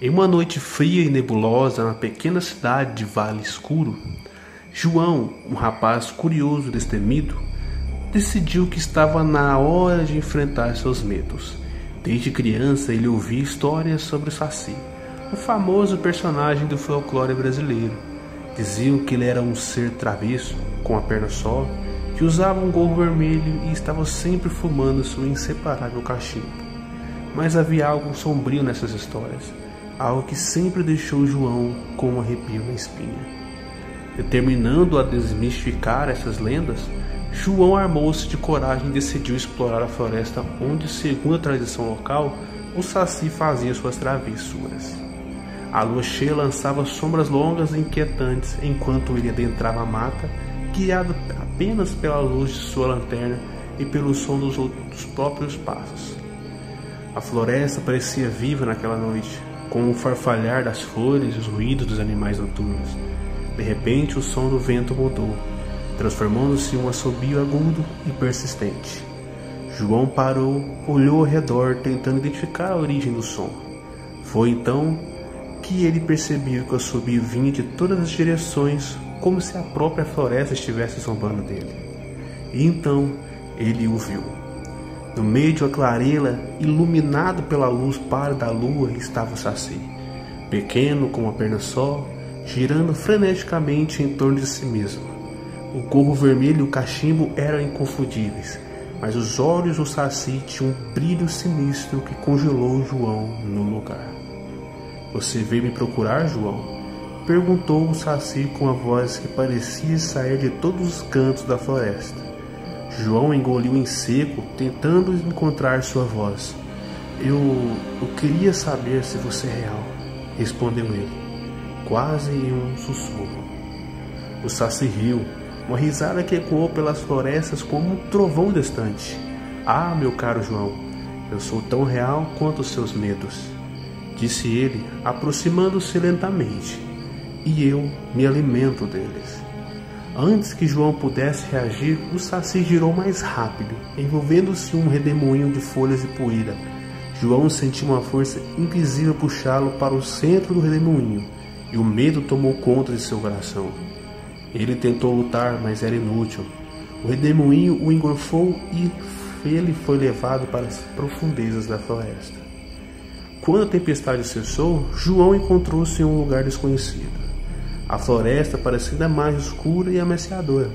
Em uma noite fria e nebulosa na pequena cidade de Vale Escuro, João, um rapaz curioso e destemido, decidiu que estava na hora de enfrentar seus medos. Desde criança ele ouvia histórias sobre o Saci, um famoso personagem do folclore brasileiro. Diziam que ele era um ser travesso, com a perna só, que usava um gorro vermelho e estava sempre fumando seu inseparável cachimbo. Mas havia algo sombrio nessas histórias, algo que sempre deixou João com um arrepio na espinha. Determinando a desmistificar essas lendas, João armou-se de coragem e decidiu explorar a floresta onde, segundo a tradição local, o Saci fazia suas travessuras. A lua cheia lançava sombras longas e inquietantes enquanto ele adentrava a mata, guiado apenas pela luz de sua lanterna e pelo som dos próprios passos. A floresta parecia viva naquela noite, com o farfalhar das flores e os ruídos dos animais noturnos. De repente, o som do vento mudou, transformando-se em um assobio agudo e persistente. João parou, olhou ao redor, tentando identificar a origem do som. Foi então que ele percebeu que o assobio vinha de todas as direções, como se a própria floresta estivesse zombando dele. E então ele o viu. No meio de uma clareira, iluminado pela luz pálida da lua, estava o Saci, pequeno, com uma perna só, girando freneticamente em torno de si mesmo. O gorro vermelho e o cachimbo eram inconfundíveis, mas os olhos do Saci tinham um brilho sinistro que congelou João no lugar. "Você veio me procurar, João?" perguntou o Saci com a voz que parecia sair de todos os cantos da floresta. João engoliu em seco, tentando encontrar sua voz. Eu queria saber se você é real", respondeu ele, quase em um sussurro. O Saci riu, uma risada que ecoou pelas florestas como um trovão distante. "Ah, meu caro João, eu sou tão real quanto os seus medos", disse ele, aproximando-se lentamente, "e eu me alimento deles." Antes que João pudesse reagir, o Saci girou mais rápido, envolvendo-se em um redemoinho de folhas e poeira. João sentiu uma força invisível puxá-lo para o centro do redemoinho, e o medo tomou conta de seu coração. Ele tentou lutar, mas era inútil. O redemoinho o engolfou e ele foi levado para as profundezas da floresta. Quando a tempestade cessou, João encontrou-se em um lugar desconhecido. A floresta parecia ainda mais escura e ameaçadora,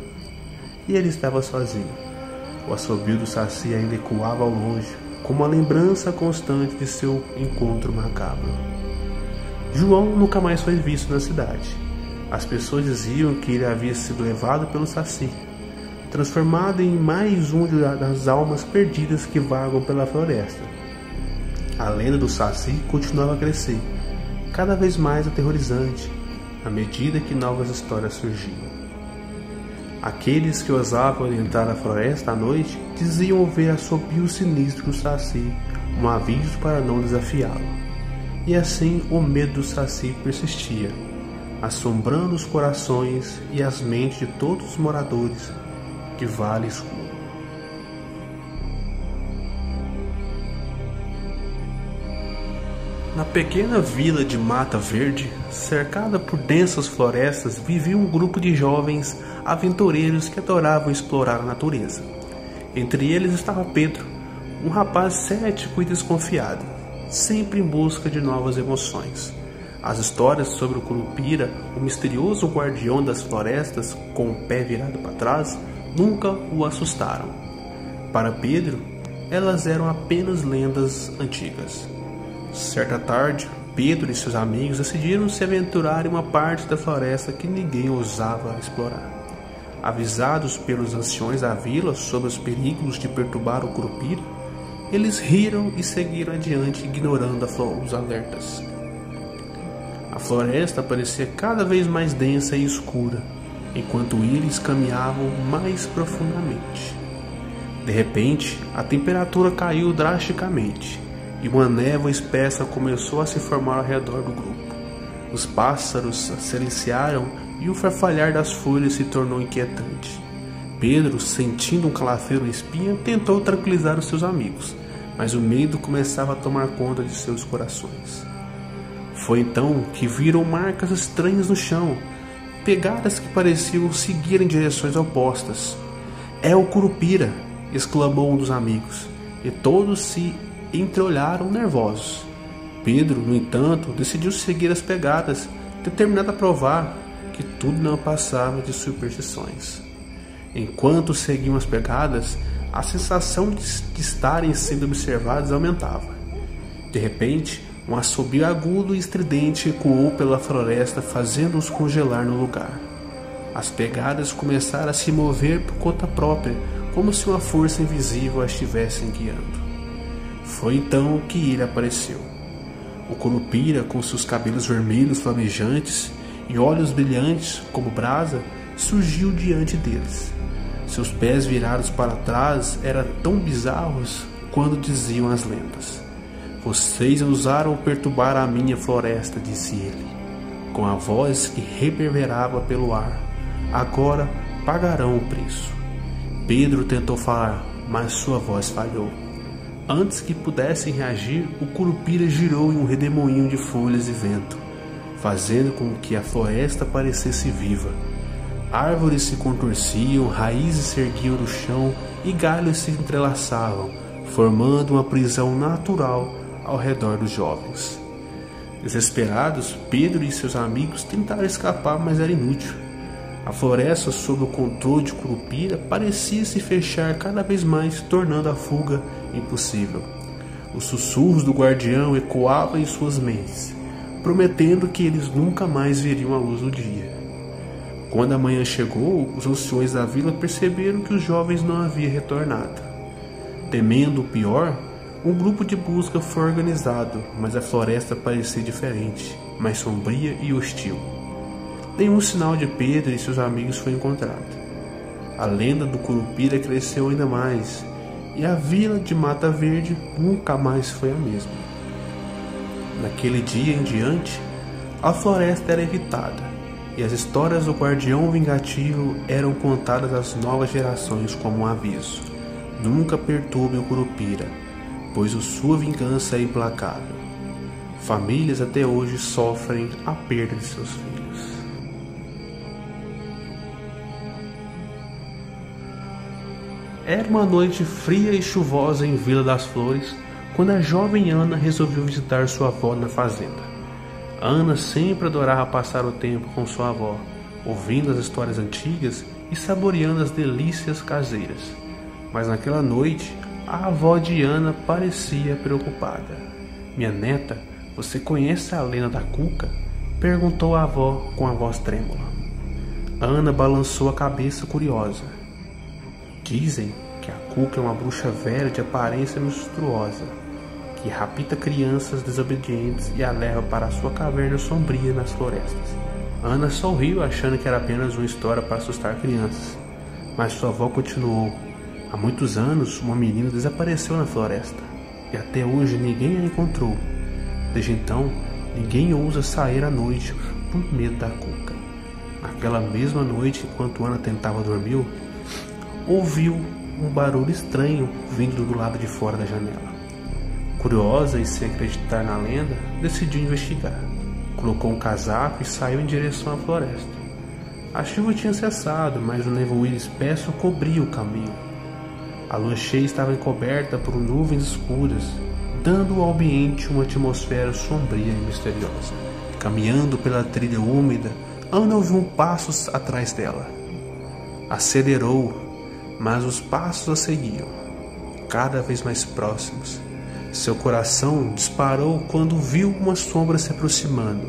e ele estava sozinho. O assobio do Saci ainda ecoava ao longe, como uma lembrança constante de seu encontro macabro. João nunca mais foi visto na cidade. As pessoas diziam que ele havia sido levado pelo Saci, transformado em mais um das almas perdidas que vagam pela floresta. A lenda do Saci continuava a crescer, cada vez mais aterrorizante, à medida que novas histórias surgiam. Aqueles que ousavam adentrar a floresta à noite diziam ouvir assobios sinistros do Saci, um aviso para não desafiá-lo. E assim o medo do Saci persistia, assombrando os corações e as mentes de todos os moradores de Vale Escuro. Na pequena vila de Mata Verde, cercada por densas florestas, vivia um grupo de jovens aventureiros que adoravam explorar a natureza. Entre eles estava Pedro, um rapaz cético e desconfiado, sempre em busca de novas emoções. As histórias sobre o Curupira, o misterioso guardião das florestas com o pé virado para trás, nunca o assustaram. Para Pedro, elas eram apenas lendas antigas. Certa tarde, Pedro e seus amigos decidiram se aventurar em uma parte da floresta que ninguém ousava explorar. Avisados pelos anciões da vila sobre os perigos de perturbar o Curupira, eles riram e seguiram adiante, ignorando os alertas. A floresta parecia cada vez mais densa e escura, enquanto eles caminhavam mais profundamente. De repente, a temperatura caiu drasticamente, e uma névoa espessa começou a se formar ao redor do grupo. Os pássaros silenciaram e o farfalhar das folhas se tornou inquietante. Pedro, sentindo um calafrio na espinha, tentou tranquilizar os seus amigos, mas o medo começava a tomar conta de seus corações. Foi então que viram marcas estranhas no chão, pegadas que pareciam seguir em direções opostas. "É o Curupira!" exclamou um dos amigos, e todos se entreolharam nervosos. Pedro, no entanto, decidiu seguir as pegadas, determinado a provar que tudo não passava de superstições. Enquanto seguiam as pegadas, a sensação de estarem sendo observados aumentava. De repente, um assobio agudo e estridente ecoou pela floresta, fazendo-os congelar no lugar. As pegadas começaram a se mover por conta própria, como se uma força invisível as estivesse guiando. Foi então que ele apareceu. O Curupira, com seus cabelos vermelhos flamejantes e olhos brilhantes como brasa, surgiu diante deles. Seus pés virados para trás eram tão bizarros quanto diziam as lendas. "Vocês ousaram perturbar a minha floresta", disse ele, com a voz que reverberava pelo ar. "Agora pagarão o preço." Pedro tentou falar, mas sua voz falhou. Antes que pudessem reagir, o Curupira girou em um redemoinho de folhas e vento, fazendo com que a floresta parecesse viva. Árvores se contorciam, raízes se erguiam do chão e galhos se entrelaçavam, formando uma prisão natural ao redor dos jovens. Desesperados, Pedro e seus amigos tentaram escapar, mas era inútil. A floresta, sob o controle de Curupira, parecia se fechar cada vez mais, tornando a fuga impossível. Os sussurros do guardião ecoavam em suas mentes, prometendo que eles nunca mais veriam a luz do dia. Quando a manhã chegou, os anciões da vila perceberam que os jovens não haviam retornado. Temendo o pior, um grupo de busca foi organizado, mas a floresta parecia diferente, mais sombria e hostil. Nenhum sinal de Pedro e seus amigos foi encontrado. A lenda do Curupira cresceu ainda mais, e a vila de Mata Verde nunca mais foi a mesma. Naquele dia em diante, a floresta era evitada, e as histórias do guardião vingativo eram contadas às novas gerações como um aviso: nunca perturbe o Curupira, pois a sua vingança é implacável. Famílias até hoje sofrem a perda de seus filhos. Era uma noite fria e chuvosa em Vila das Flores, quando a jovem Ana resolveu visitar sua avó na fazenda. Ana sempre adorava passar o tempo com sua avó, ouvindo as histórias antigas e saboreando as delícias caseiras. Mas naquela noite, a avó de Ana parecia preocupada. "Minha neta, você conhece a lenda da Cuca?" perguntou a avó com a voz trêmula. Ana balançou a cabeça curiosa. "Dizem que a Cuca é uma bruxa velha de aparência monstruosa, que rapta crianças desobedientes e a leva para a sua caverna sombria nas florestas." Ana sorriu, achando que era apenas uma história para assustar crianças. Mas sua avó continuou: "Há muitos anos, uma menina desapareceu na floresta, e até hoje ninguém a encontrou. Desde então, ninguém ousa sair à noite por medo da Cuca." Naquela mesma noite, enquanto Ana tentava dormir, ouviu um barulho estranho vindo do lado de fora da janela. Curiosa e sem acreditar na lenda, decidiu investigar. Colocou um casaco e saiu em direção à floresta. A chuva tinha cessado, mas um nevoeiro espesso cobria o caminho. A lua cheia estava encoberta por nuvens escuras, dando ao ambiente uma atmosfera sombria e misteriosa. Caminhando pela trilha úmida, Ana ouviu passos atrás dela. Acelerou, mas os passos a seguiam, cada vez mais próximos. Seu coração disparou quando viu uma sombra se aproximando.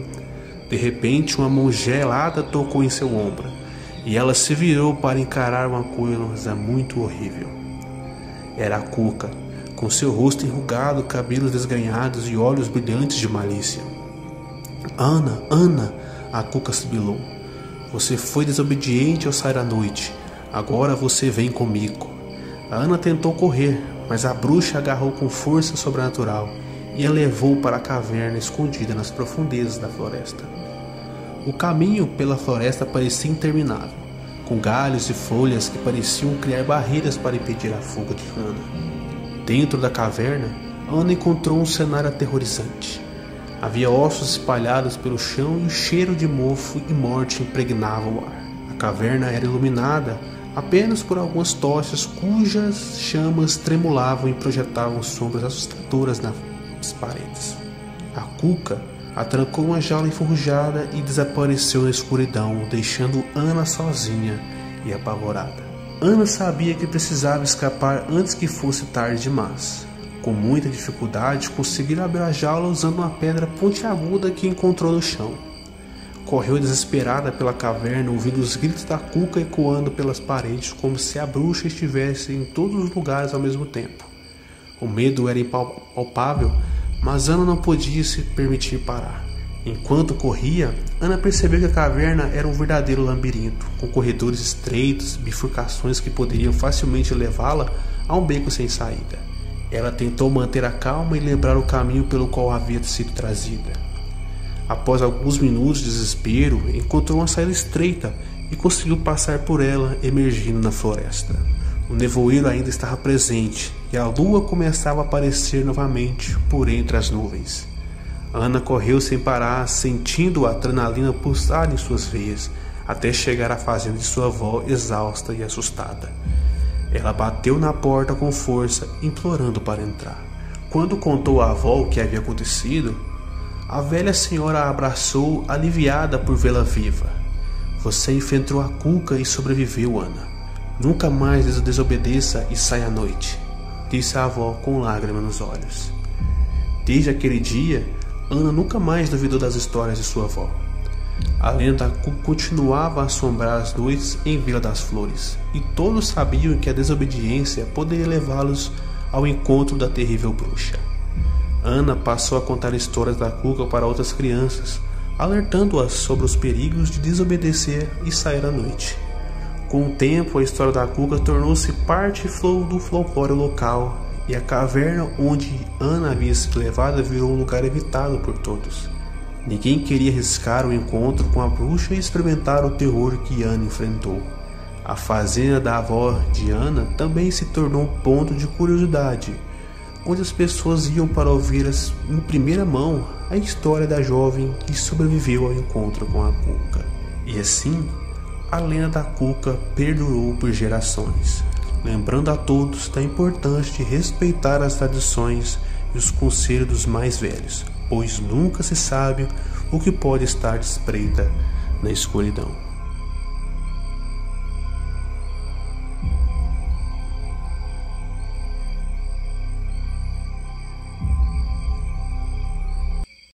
De repente, uma mão gelada tocou em seu ombro, e ela se virou para encarar uma coisa muito horrível. Era a Cuca, com seu rosto enrugado, cabelos desgrenhados e olhos brilhantes de malícia. "Ana, Ana!" a Cuca sibilou. "Você foi desobediente ao sair à noite. Agora você vem comigo." A Ana tentou correr, mas a bruxa agarrou com força sobrenatural e a levou para a caverna escondida nas profundezas da floresta. O caminho pela floresta parecia interminável, com galhos e folhas que pareciam criar barreiras para impedir a fuga de Ana. Dentro da caverna, Ana encontrou um cenário aterrorizante. Havia ossos espalhados pelo chão e o cheiro de mofo e morte impregnava o ar. A caverna era iluminada apenas por algumas tochas cujas chamas tremulavam e projetavam sombras assustadoras nas paredes. A Cuca atrancou uma jaula enferrujada e desapareceu na escuridão, deixando Ana sozinha e apavorada. Ana sabia que precisava escapar antes que fosse tarde demais. Com muita dificuldade, conseguiu abrir a jaula usando uma pedra pontiaguda que encontrou no chão. Correu desesperada pela caverna, ouvindo os gritos da Cuca ecoando pelas paredes, como se a bruxa estivesse em todos os lugares ao mesmo tempo. O medo era impalpável, mas Ana não podia se permitir parar. Enquanto corria, Ana percebeu que a caverna era um verdadeiro labirinto, com corredores estreitos, bifurcações que poderiam facilmente levá-la a um beco sem saída. Ela tentou manter a calma e lembrar o caminho pelo qual havia sido trazida. Após alguns minutos de desespero, encontrou uma saída estreita e conseguiu passar por ela, emergindo na floresta. O nevoeiro ainda estava presente e a lua começava a aparecer novamente por entre as nuvens. Ana correu sem parar, sentindo a adrenalina pulsar em suas veias, até chegar à fazenda de sua avó, exausta e assustada. Ela bateu na porta com força, implorando para entrar. Quando contou à avó o que havia acontecido, a velha senhora a abraçou, aliviada por vê-la viva. Você enfrentou a Cuca e sobreviveu, Ana. Nunca mais desobedeça e saia à noite, disse a avó com lágrimas nos olhos. Desde aquele dia, Ana nunca mais duvidou das histórias de sua avó. A lenda continuava a assombrar as noites em Vila das Flores, e todos sabiam que a desobediência poderia levá-los ao encontro da terrível bruxa. Ana passou a contar histórias da Cuca para outras crianças, alertando-as sobre os perigos de desobedecer e sair à noite. Com o tempo, a história da Cuca tornou-se parte do folclore local, e a caverna onde Ana havia sido levada virou um lugar evitado por todos. Ninguém queria arriscar o encontro com a bruxa e experimentar o terror que Ana enfrentou. A fazenda da avó de Ana também se tornou um ponto de curiosidade, onde as pessoas iam para ouvir em primeira mão a história da jovem que sobreviveu ao encontro com a Cuca. E assim, a lenda da Cuca perdurou por gerações, lembrando a todos da importância de respeitar as tradições e os conselhos dos mais velhos, pois nunca se sabe o que pode estar de espreita na escuridão.